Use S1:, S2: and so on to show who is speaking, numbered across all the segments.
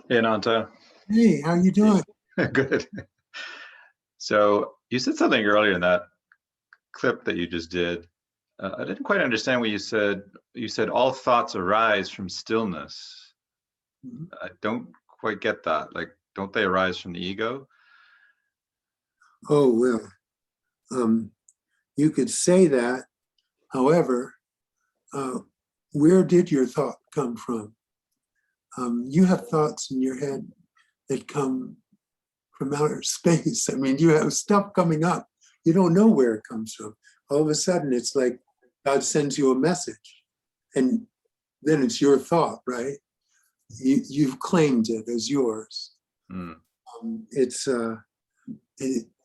S1: Hey, Ananta.
S2: Hey, how you doing?
S1: Good. So you said something earlier in that clip that you just did. I didn't quite understand what you said. You said all thoughts arise from stillness.
S2: Mhm.
S1: I don't quite get that. Like, don't they arise from the ego?
S2: Oh, well, um, you could say that. However, uh, where did your thought come from? You have thoughts in your head that come from outer space. I mean, you have stuff coming up. You don't know where it comes from. All of a sudden, it's like God sends you a message, and then it's your thought, right? You've claimed it as yours.
S1: Hmm.
S2: It's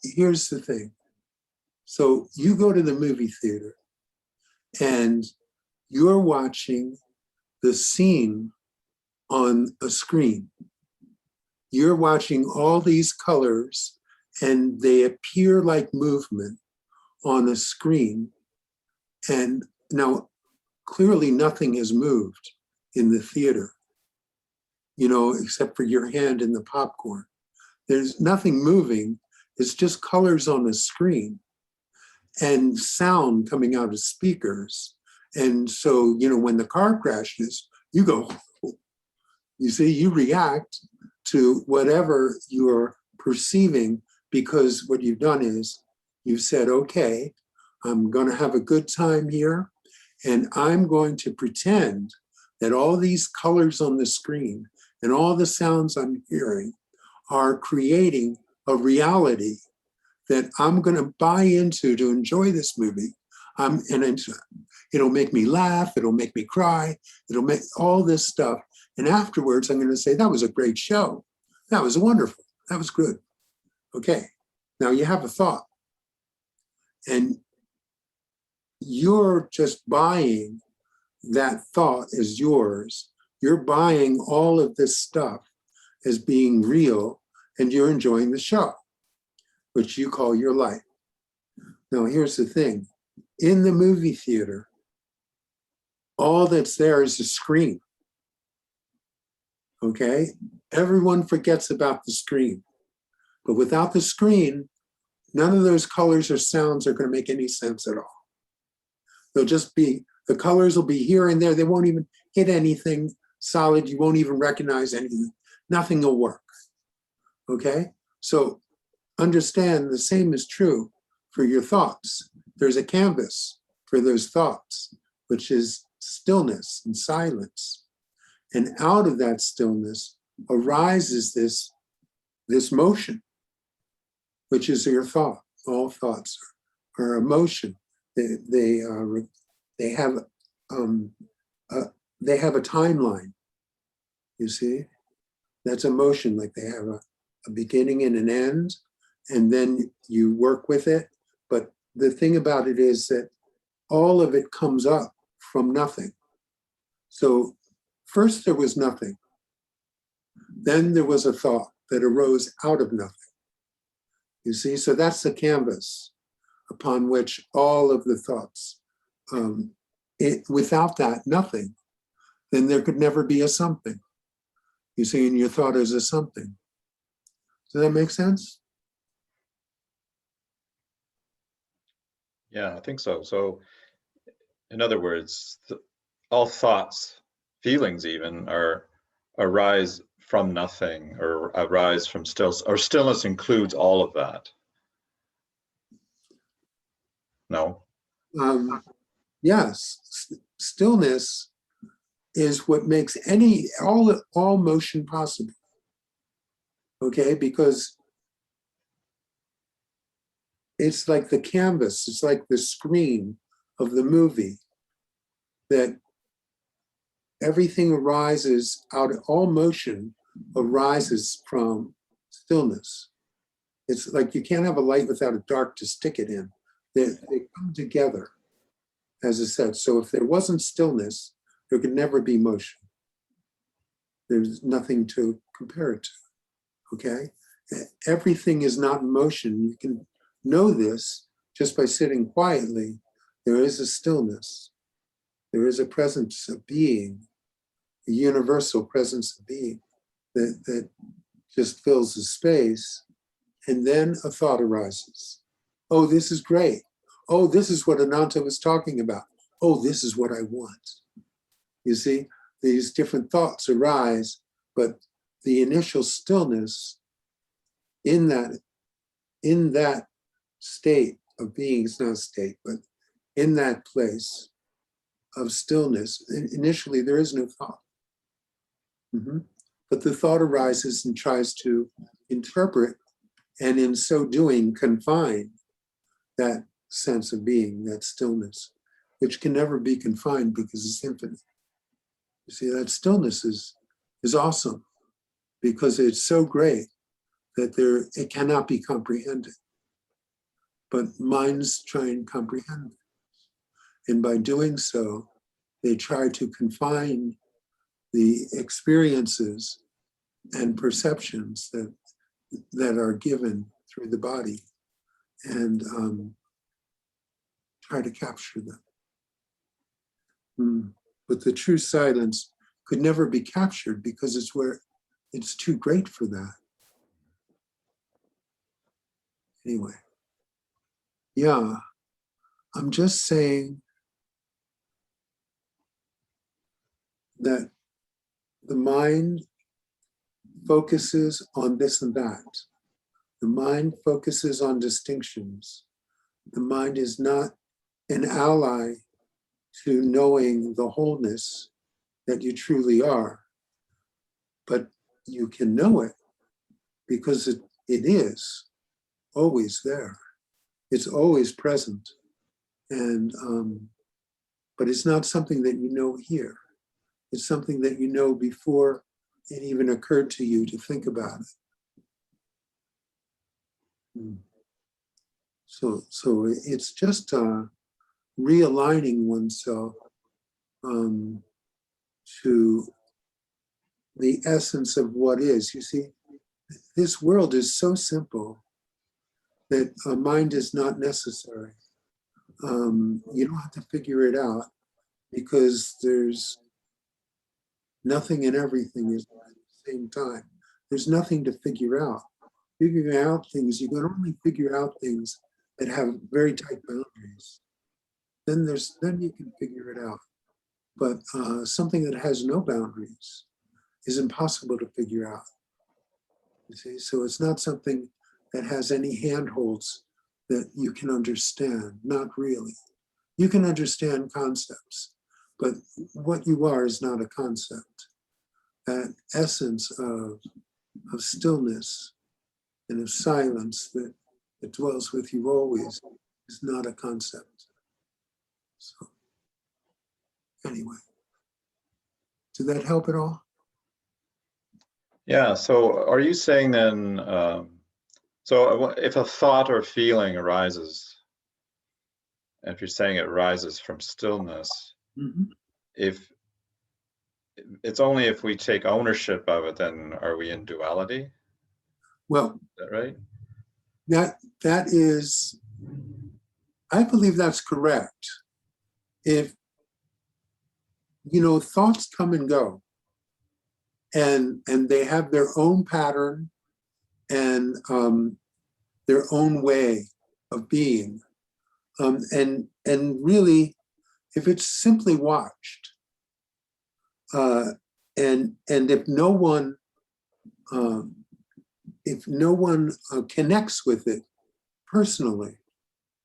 S2: here's the thing. So you go to the movie theater and you're watching the scene on a screen. You're watching all these colors and they appear like movement on a screen. And now clearly nothing has moved in the theater, except for your hand in the popcorn. There's nothing moving. It's just colors on a screen and sound coming out of speakers. And so, when the car crashes, you go, you see, you react to whatever you're perceiving because what you've done is you've said, okay, I'm going to have a good time here. And I'm going to pretend that all these colors on the screen and all the sounds I'm hearing are creating a reality that I'm going to buy into to enjoy this movie. It'll make me laugh. It'll make me cry. It'll make all this stuff. And afterwards, I'm going to say, that was a great show. That was wonderful. That was good. Okay. Now you have a thought. And you're just buying that thought as yours. You're buying all of this stuff as being real, and you're enjoying the show, which you call your life. Now, here's the thing. In the movie theater, all that's there is a screen. Okay? Everyone forgets about the screen. But without the screen, none of those colors or sounds are going to make any sense at all. They'll just be, the colors will be here and there. They won't even hit anything solid. You won't even recognize anything. Nothing will work. Okay? So understand the same is true for your thoughts. There's a canvas for those thoughts, which is stillness and silence. And out of that stillness arises this motion, which is your thought. All thoughts are emotion. They have a timeline. You see, that's emotion. Like they have a beginning and an end, and then you work with it. But the thing about it is that all of it comes up from nothing. So first there was nothing. Then there was a thought that arose out of nothing. You see, so that's the canvas upon which all of the thoughts, without that, nothing, then there could never be a something. You see, and your thought is a something. Does that make sense?
S1: Yeah, I think so. So, in other words, all thoughts, feelings even, arise from nothing or arise from stillness includes all of that. No?
S2: Yes, stillness is what makes all motion possible. Okay, because it's like the canvas, it's like the screen of the movie that everything arises out of, all motion arises from stillness. It's like you can't have a light without a dark to stick it in. They come together, as I said. So if there wasn't stillness, there could never be motion. There's nothing to compare it to, okay? Everything is not in motion. You can know this just by sitting quietly. There is a stillness. There is a presence of being, a universal presence of being that just fills the space, and then a thought arises. Oh, this is great. Oh, this is what Ananta was talking about. Oh, this is what I want. You see, these different thoughts arise, but the initial stillness in that state of being, it's not a state, but in that place of stillness, initially there is no thought. But the thought arises and tries to interpret, and in so doing confine that sense of being, that stillness, which can never be confined because it's infinite. You see, that stillness is awesome because it's so great that it cannot be comprehended. But minds try and comprehend it. And by doing so, they try to confine the experiences and perceptions that are given through the body and try to capture them. But the true silence could never be captured because it's too great for that. Anyway, yeah, I'm just saying that the mind focuses on this and that. The mind focuses on distinctions. The mind is not an ally to knowing the wholeness that you truly are. But you can know it because it is always there. It's always present. And but it's not something that you know here. It's something that you know before it even occurred to you to think about it. So it's just realigning oneself to the essence of what is. You see, this world is so simple that a mind is not necessary. You don't have to figure it out because there's nothing and everything is at the same time. There's nothing to figure out. Figuring out things, you can only figure out things that have very tight boundaries. Then you can figure it out. But something that has no boundaries is impossible to figure out. You see, so it's not something that has any handholds that you can understand. Not really. You can understand concepts, but what you are is not a concept. That essence of stillness and of silence that dwells with you always is not a concept. So anyway, did that help at all?
S1: Yeah, so are you saying then, so if a thought or feeling arises, and if you're saying it arises from stillness, if it's only if we take ownership of it, then are we in duality?
S2: Well,
S1: is that right?
S2: That is, I believe that's correct. If, thoughts come and go, and they have their own pattern and their own way of being, and really, if it's simply watched, and if no one connects with it personally,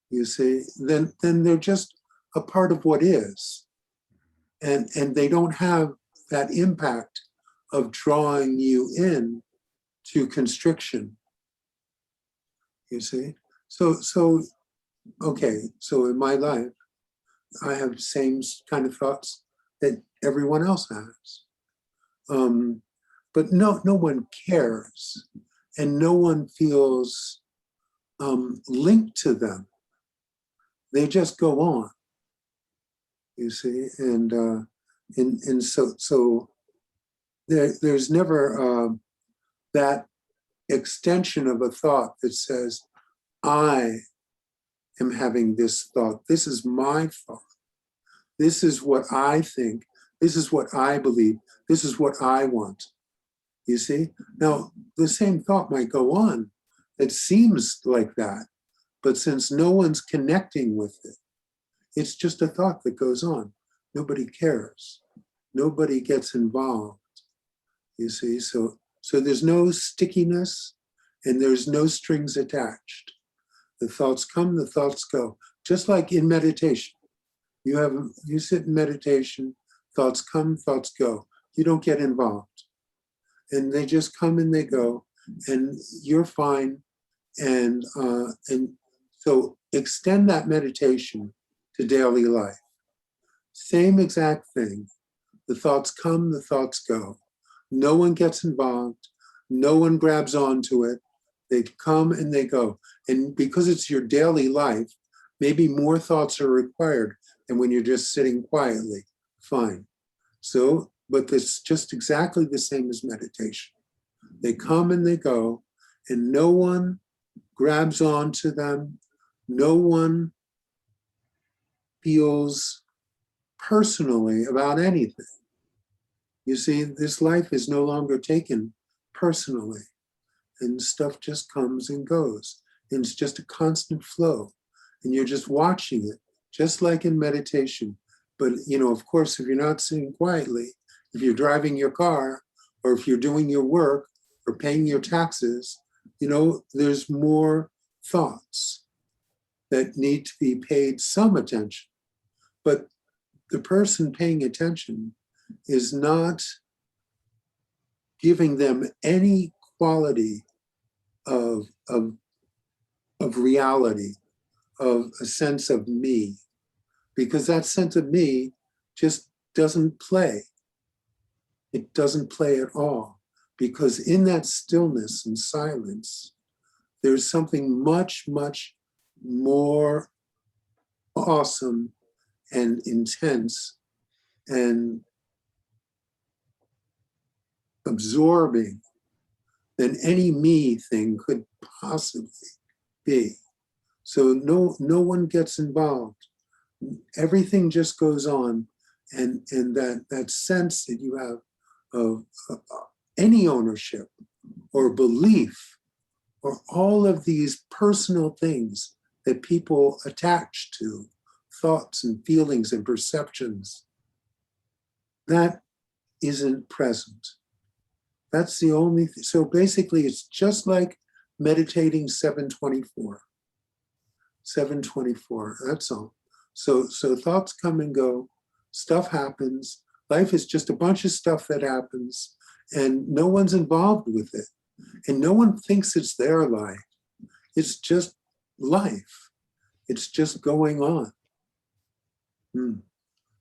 S2: you see, then they're just a part of what is, and they don't have that impact of drawing you in to constriction. You see, so okay, so in my life, I have the same kind of thoughts that everyone else has. But no one cares, and no one feels linked to them. They just go on, you see, and so there's never that extension of a thought that says, I am having this thought. This is my thought. This is what I think. This is what I believe. This is what I want. You see? Now, the same thought might go on. It seems like that, but since no one's connecting with it, it's just a thought that goes on. Nobody cares. Nobody gets involved. You see? So there's no stickiness and there's no strings attached. The thoughts come, the thoughts go. Just like in meditation. You sit in meditation, thoughts come, thoughts go. You don't get involved. And they just come and they go, and you're fine. And so extend that meditation to daily life. Same exact thing. The thoughts come, the thoughts go. No one gets involved. No one grabs onto it. They come and they go. And because it's your daily life, maybe more thoughts are required than when you're just sitting quietly. Fine. So, but it's just exactly the same as meditation. They come and they go, and no one grabs onto them. No one feels personally about anything. You see, this life is no longer taken personally, and stuff just comes and goes. And it's just a constant flow, and you're just watching it, just like in meditation. But, of course, if you're not sitting quietly, if you're driving your car, or if you're doing your work, or paying your taxes, there's more thoughts that need to be paid some attention. But the person paying attention is not giving them any quality of reality, of a sense of me, because that sense of me just doesn't play. It doesn't play at all, because in that stillness and silence, there's something much, much more awesome and intense and absorbing than any me thing could possibly be. So no one gets involved. Everything just goes on, and that sense that you have of any ownership or belief or all of these personal things that people attach to thoughts and feelings and perceptions, that isn't present. That's the only thing. So basically, it's just like meditating 724. 724, that's all. So thoughts come and go, stuff happens. Life is just a bunch of stuff that happens, and no one's involved with it. And no one thinks it's their life. It's just life. It's just going on.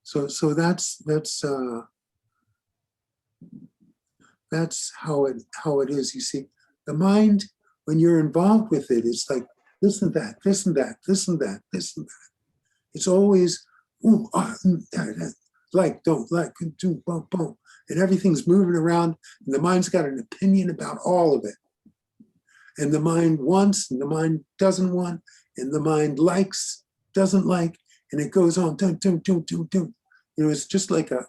S2: So that's how it is. You see, the mind, when you're involved with it, it's like this and that, this and that, this and that, this and that. It's always like, don't, like, do, boom, boom. And everything's moving around, and the mind's got an opinion about all of it. And the mind wants, and the mind doesn't want, and the mind likes, doesn't like, and it goes on, dun, dun, dun, dun, dun. It's just like a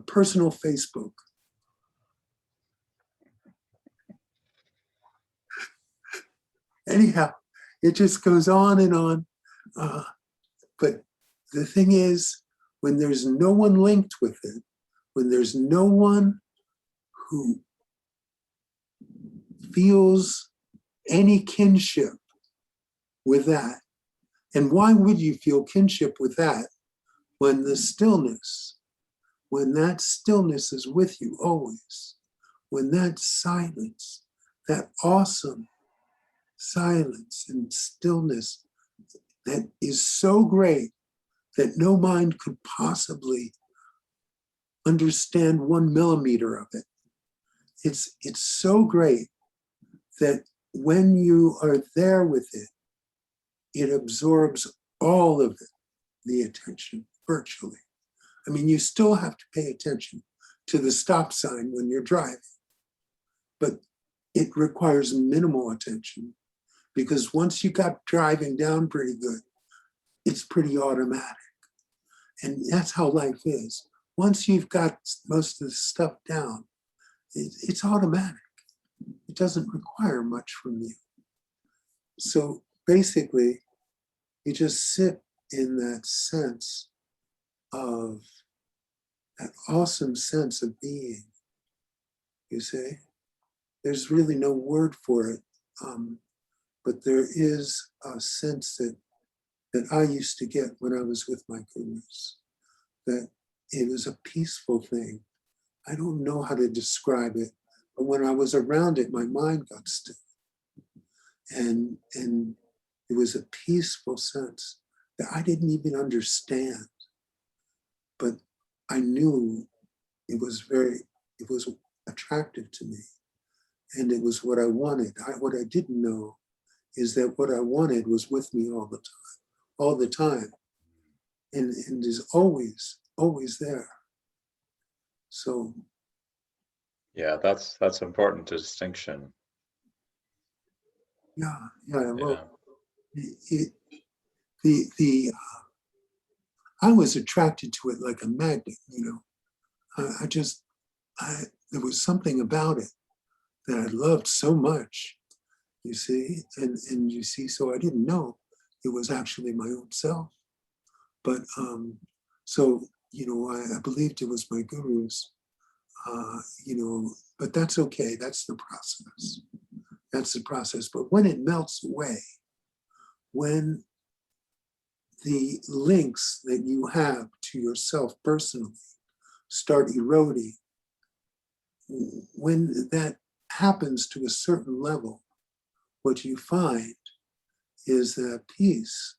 S2: personal Facebook. Anyhow, it just goes on and on. But the thing is, when there's no one linked with it, when there's no one who feels any kinship with that, and why would you feel kinship with that when the stillness, when that stillness is with you always, when that silence, that awesome silence and stillness that is so great that no mind could possibly understand 1 millimeter of it. It's so great that when you are there with it, it absorbs all of it, the attention, virtually. I mean, you still have to pay attention to the stop sign when you're driving, but it requires minimal attention, because once you got driving down pretty good, it's pretty automatic. And that's how life is. Once you've got most of the stuff down, it's automatic. It doesn't require much from you. So basically, you just sit in that sense of that awesome sense of being, you see. There's really no word for it, but there is a sense that I used to get when I was with my gurus, that it was a peaceful thing. I don't know how to describe it, but when I was around it, my mind got still. And it was a peaceful sense that I didn't even understand, but I knew it was attractive to me. And it was what I wanted. What I didn't know is that what I wanted was with me all the time. And is always there. So
S1: Yeah, that's important distinction.
S2: yeah,
S1: Yeah.
S2: well, I was attracted to it like a magnet, you know. There was something about it that I loved so much, you see, and you see, so I didn't know it was actually my own self. But so, you know, I believed it was my gurus, you know, but that's okay. That's the process. That's the process. But when it melts away, when the links that you have to yourself personally start eroding, when that happens to a certain level, what you find is that peace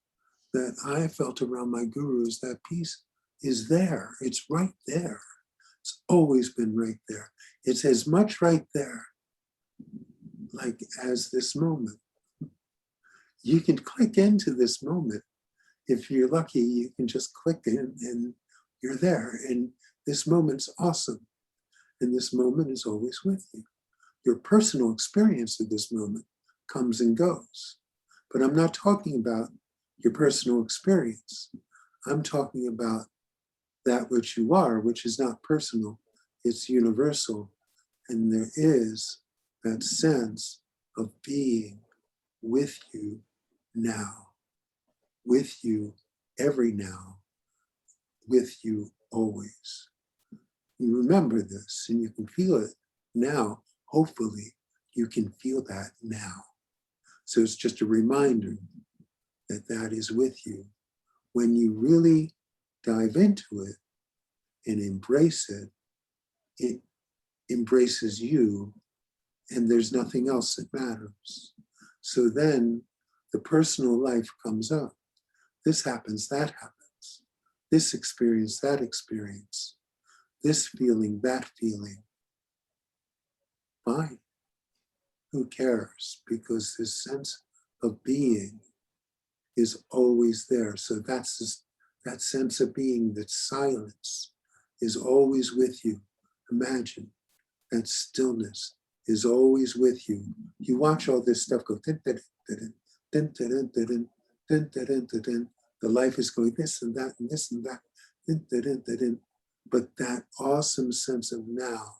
S2: that I felt around my gurus, that peace is there. It's right there. It's always been right there. It's as much right there like as this moment. You can click into this moment. If you're lucky, you can just click in and you're there. And this moment's awesome. And this moment is always with you. Your personal experience of this moment comes and goes. But I'm not talking about your personal experience. I'm talking about that which you are, which is not personal, it's universal. And there is that sense of being with you now, with you every now, with you always. You remember this and you can feel it now. Hopefully, you can feel that now. So it's just a reminder that that is with you. When you really dive into it and embrace it, it embraces you, and there's nothing else that matters. So then the personal life comes up. This happens, that happens. This experience, that experience. This feeling, that feeling. Fine. Who cares? Because this sense of being is always there. So that's this, that sense of being, that silence is always with you. Imagine that stillness is always with you. You watch all this stuff go, din, din, din, din, din, din, din, din, din, din, din. The life is going this and that and this and that. Din, din, din, din, din. But that awesome sense of now,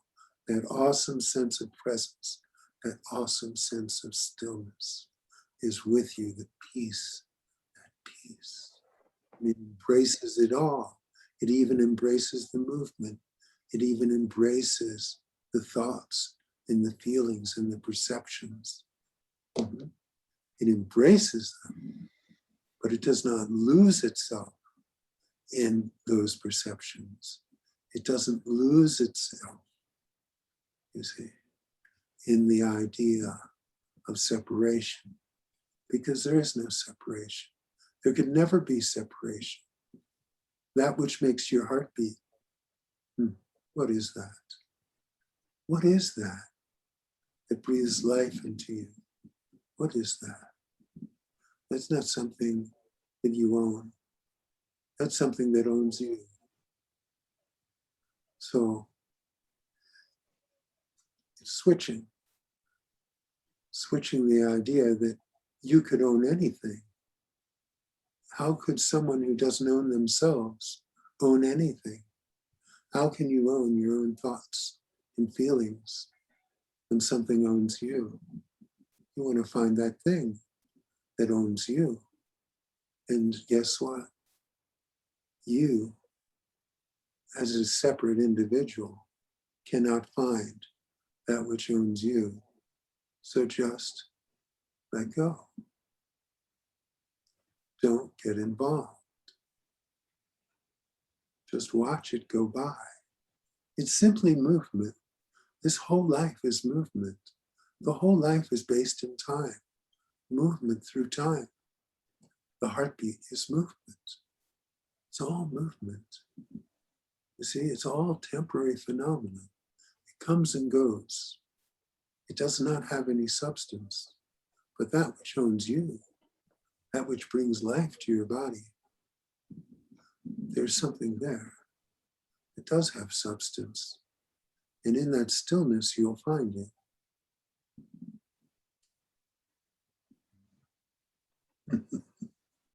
S2: that awesome sense of presence, that awesome sense of stillness is with you, the peace, that peace. It embraces it all. It even embraces the movement. It even embraces the thoughts and the feelings and the perceptions. Mm-hmm. It embraces them, but it does not lose itself in those perceptions. It doesn't lose itself, you see, in the idea of separation, because there is no separation. There could never be separation. That which makes your heart beat, what is that? What is that that breathes life into you? What is that? That's not something that you own. That's something that owns you. So it's switching the idea that you could own anything. How could someone who doesn't own themselves own anything? How can you own your own thoughts, in feelings when something owns you. You want to find that thing that owns you. And guess what? You, as a separate individual, cannot find that which owns you. So just let go. Don't get involved. Just watch it go by. It's simply movement. This whole life is movement. The whole life is based in time, movement through time. The heartbeat is movement. It's all movement. You see, it's all temporary phenomena. It comes and goes. It does not have any substance. But that which owns you, that which brings life to your body, there's something there. It does have substance. And in that stillness, you'll find it.